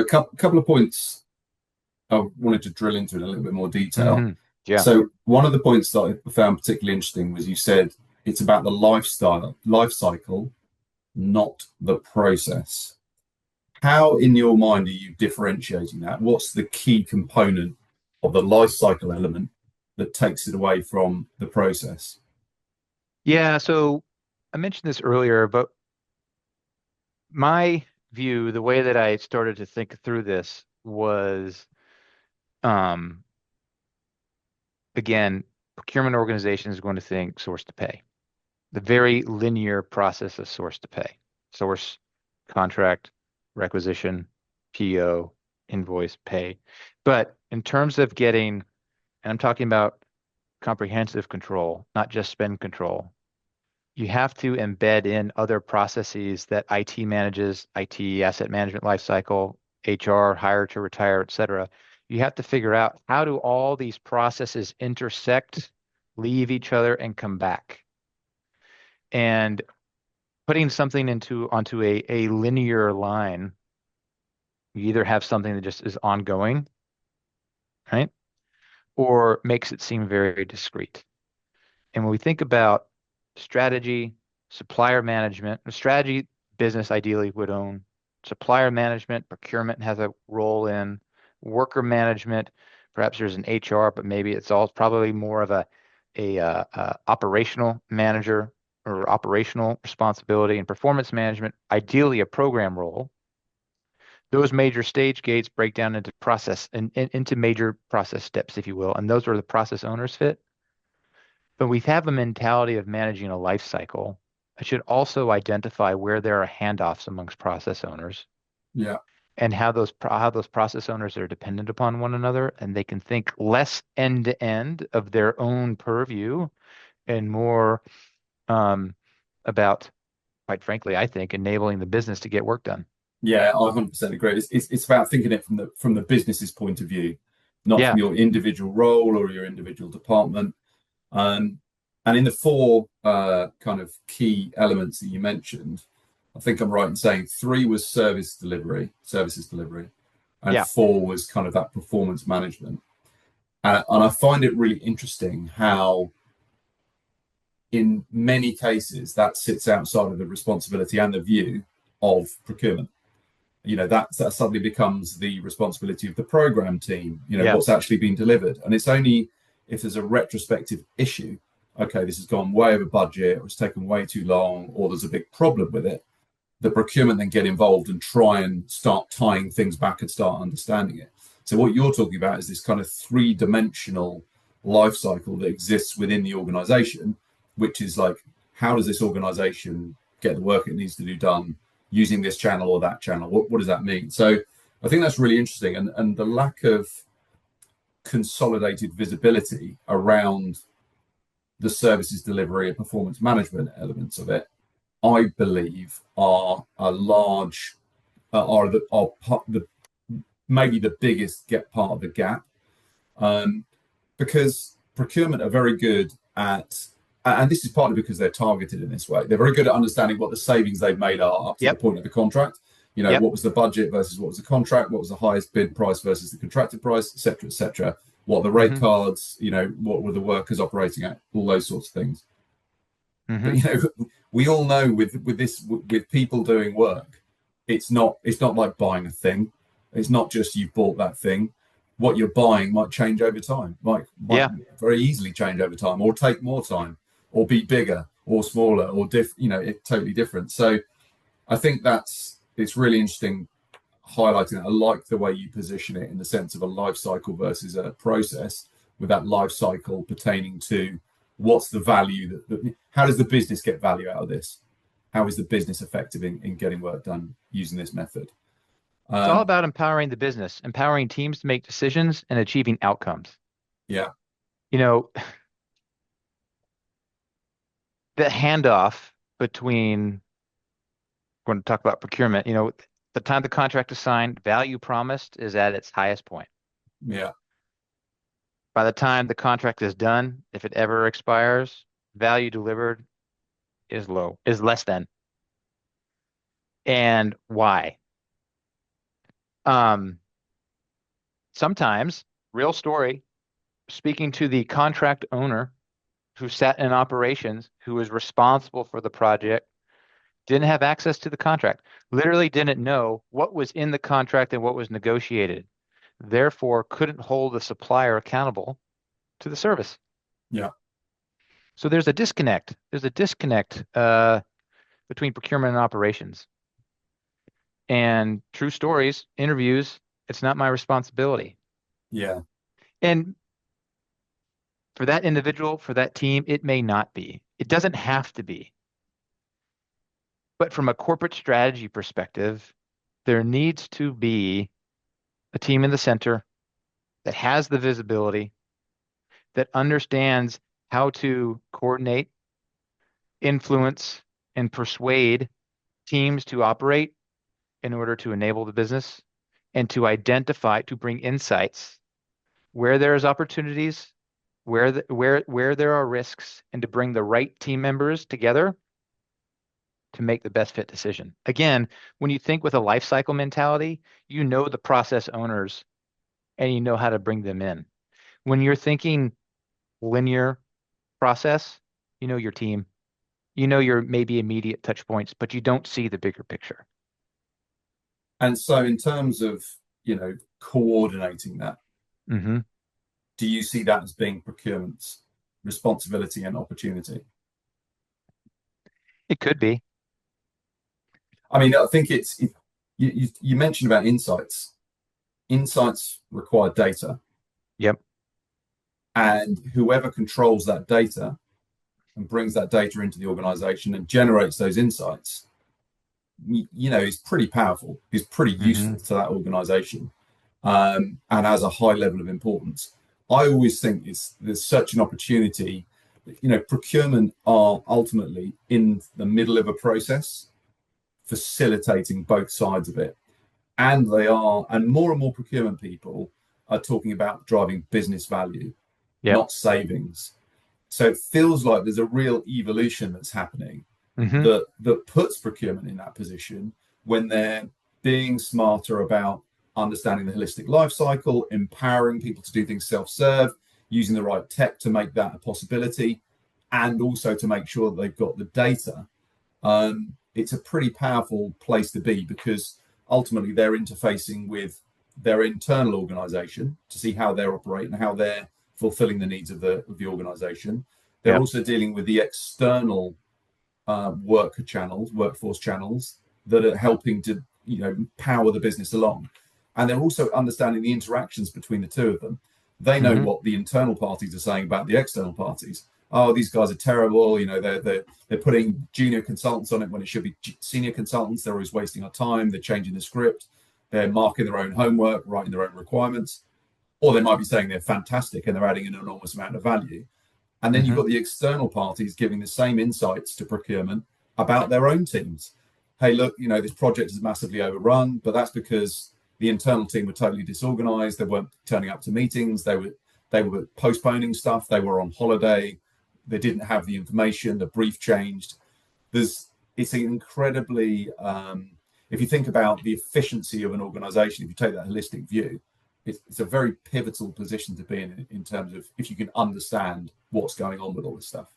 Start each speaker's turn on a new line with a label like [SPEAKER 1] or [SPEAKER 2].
[SPEAKER 1] couple of points I wanted to drill into in a little bit more detail.
[SPEAKER 2] Hmm. Yeah.
[SPEAKER 1] So one of the points that I found particularly interesting was you said it's about the life cycle, not the process. How, in your mind, are you differentiating that? What's the key component of the life cycle element that takes it away from the process?
[SPEAKER 2] Yeah. So I mentioned this earlier, but my view, the way that I started to think through this was, um, again, procurement organization is going to think source to pay, the very linear process of source to pay, source, contract, requisition, PO, invoice, pay. But in terms of getting, and I'm talking about comprehensive control, not just spend control, you have to embed in other processes that IT manages, IT asset management lifecycle, HR, hire to retire, et cetera. You have to figure out how do all these processes intersect, leave each other, and come back. And putting something onto a linear line, you either have something that just is ongoing, right? Or makes it seem very discrete. And when we think about strategy, supplier management, strategy, business ideally would own supplier management, procurement has a role in worker management. Perhaps there's an HR, but maybe it's all probably more of a operational manager or operational responsibility and performance management, ideally a program role. Those major stage gates break down into process and into major process steps, if you will, and those are the process owners fit. But we have a mentality of managing a life cycle. I should also identify where there are handoffs amongst process owners
[SPEAKER 1] Yeah,
[SPEAKER 2] and how those process owners are dependent upon one another, and they can think less end to end of their own purview and more um, about, quite frankly, I think enabling the business to get work done.
[SPEAKER 1] yeah, I 100% agree. It's about thinking it from the business's point of view, not from
[SPEAKER 2] Yeah.
[SPEAKER 1] your individual role or your individual department. Um, and in the four kind of key elements that you mentioned, I think I'm right in saying three was services delivery, and
[SPEAKER 2] Yeah.
[SPEAKER 1] four was kind of that performance management. And I find it really interesting how, in many cases, that sits outside of the responsibility and the view of procurement. That suddenly becomes the responsibility of the program team,
[SPEAKER 2] Yeah.
[SPEAKER 1] what's actually been delivered. And it's only if there's a retrospective issue, okay, this has gone way over budget, or it's taken way too long, or there's a big problem with it, the procurement then get involved and try and start tying things back and start understanding it. So what you're talking about is this kind of three-dimensional life cycle that exists within the organization, which is like, how does this organization get the work it needs to do done using this channel or that channel? What does that mean? So I think that's really interesting. And the lack of consolidated visibility around the services delivery and performance management elements of it, I believe, are a large are maybe the biggest get part of the gap, um, because procurement are very good at, and this is partly because they're targeted in this way. They're very good at understanding what the savings they've made are up to the
[SPEAKER 2] Yep.
[SPEAKER 1] point of the contract.
[SPEAKER 2] Yep.
[SPEAKER 1] What was the budget versus what was the contract? What was the highest bid price versus the contracted price, etc., etc. What are the rate
[SPEAKER 2] Hmm.
[SPEAKER 1] cards? What were the workers operating at? All those sorts of things. But
[SPEAKER 2] Hmm.
[SPEAKER 1] we all know with people doing work, it's not like buying a thing. It's not just you've bought that thing. What you're buying might change over time, might
[SPEAKER 2] Yeah.
[SPEAKER 1] very easily change over time, or take more time, or be bigger or smaller, or totally different. So I think it's really interesting highlighting that. I like the way you position it in the sense of a life cycle versus a process, with that life cycle pertaining to what's the value how does the business get value out of this? How is the business effective in getting work done using this method?
[SPEAKER 2] It's all
[SPEAKER 1] Um,
[SPEAKER 2] about empowering the business, empowering teams to make decisions and achieving outcomes.
[SPEAKER 1] yeah,
[SPEAKER 2] You know, the handoff between, we're going to talk about procurement, the time the contract is signed, value promised is at its highest point.
[SPEAKER 1] yeah,
[SPEAKER 2] By the time the contract is done, if it ever expires, value delivered is low, is less than. And why? Um, Sometimes, real story, speaking to the contract owner who sat in operations, who was responsible for the project, didn't have access to the contract, literally didn't know what was in the contract and what was negotiated, therefore couldn't hold the supplier accountable to the service.
[SPEAKER 1] Yeah.
[SPEAKER 2] So there's a disconnect. There's a disconnect between procurement and operations. And true stories, interviews, it's not my responsibility.
[SPEAKER 1] Yeah.
[SPEAKER 2] And for that individual, for that team, it may not be. It doesn't have to be. But from a corporate strategy perspective, there needs to be a team in the center that has the visibility, that understands how to coordinate, influence, and persuade teams to operate in order to enable the business and to identify, to bring insights where there's opportunities, where there are risks, and to bring the right team members together to make the best fit decision. Again, when you think with a life cycle mentality, you know the process owners and you know how to bring them in. When you're thinking linear process, you know your team, you know your maybe immediate touch points, but you don't see the bigger picture.
[SPEAKER 1] And so in terms of, coordinating that,
[SPEAKER 2] Hmm.
[SPEAKER 1] do you see that as being procurement's responsibility and opportunity?
[SPEAKER 2] It could be.
[SPEAKER 1] I mean, I think you mentioned about insights. Insights require data,
[SPEAKER 2] Yep.
[SPEAKER 1] and whoever controls that data and brings that data into the organization and generates those insights, is pretty powerful. Is pretty
[SPEAKER 2] Hmm.
[SPEAKER 1] useful to that organization, and has a high level of importance. I always think there's such an opportunity. Procurement are ultimately in the middle of a process, facilitating both sides of it. And more and more procurement people are talking about driving business value,
[SPEAKER 2] Yep.
[SPEAKER 1] not savings. So it feels like there's a real evolution that's happening
[SPEAKER 2] Hmm.
[SPEAKER 1] that puts procurement in that position when they're being smarter about understanding the holistic life cycle, empowering people to do things self-serve, using the right tech to make that a possibility, and also to make sure that they've got the data. It's a pretty powerful place to be because ultimately they're interfacing with their internal organization to see how they're operating and how they're fulfilling the needs of the organization. They're
[SPEAKER 2] Yep.
[SPEAKER 1] also dealing with the external workforce channels that are helping to power the business along, and they're also understanding the interactions between the two of them. They know
[SPEAKER 2] Hmm.
[SPEAKER 1] what the internal parties are saying about the external parties. Oh, these guys are terrible. They're putting junior consultants on it when it should be senior consultants. They're always wasting our time. They're changing the script. They're marking their own homework, writing their own requirements, or they might be saying they're fantastic and they're adding an enormous amount of value. And then you've
[SPEAKER 2] Hmm.
[SPEAKER 1] got the external parties giving the same insights to procurement about their own teams. Hey, look, this project is massively overrun, but that's because the internal team were totally disorganized. They weren't turning up to meetings. They were postponing stuff. They were on holiday. They didn't have the information. The brief changed. It's incredibly if you think about the efficiency of an organization, if you take that holistic view, it's a very pivotal position to be in terms of if you can understand what's going on with all this stuff.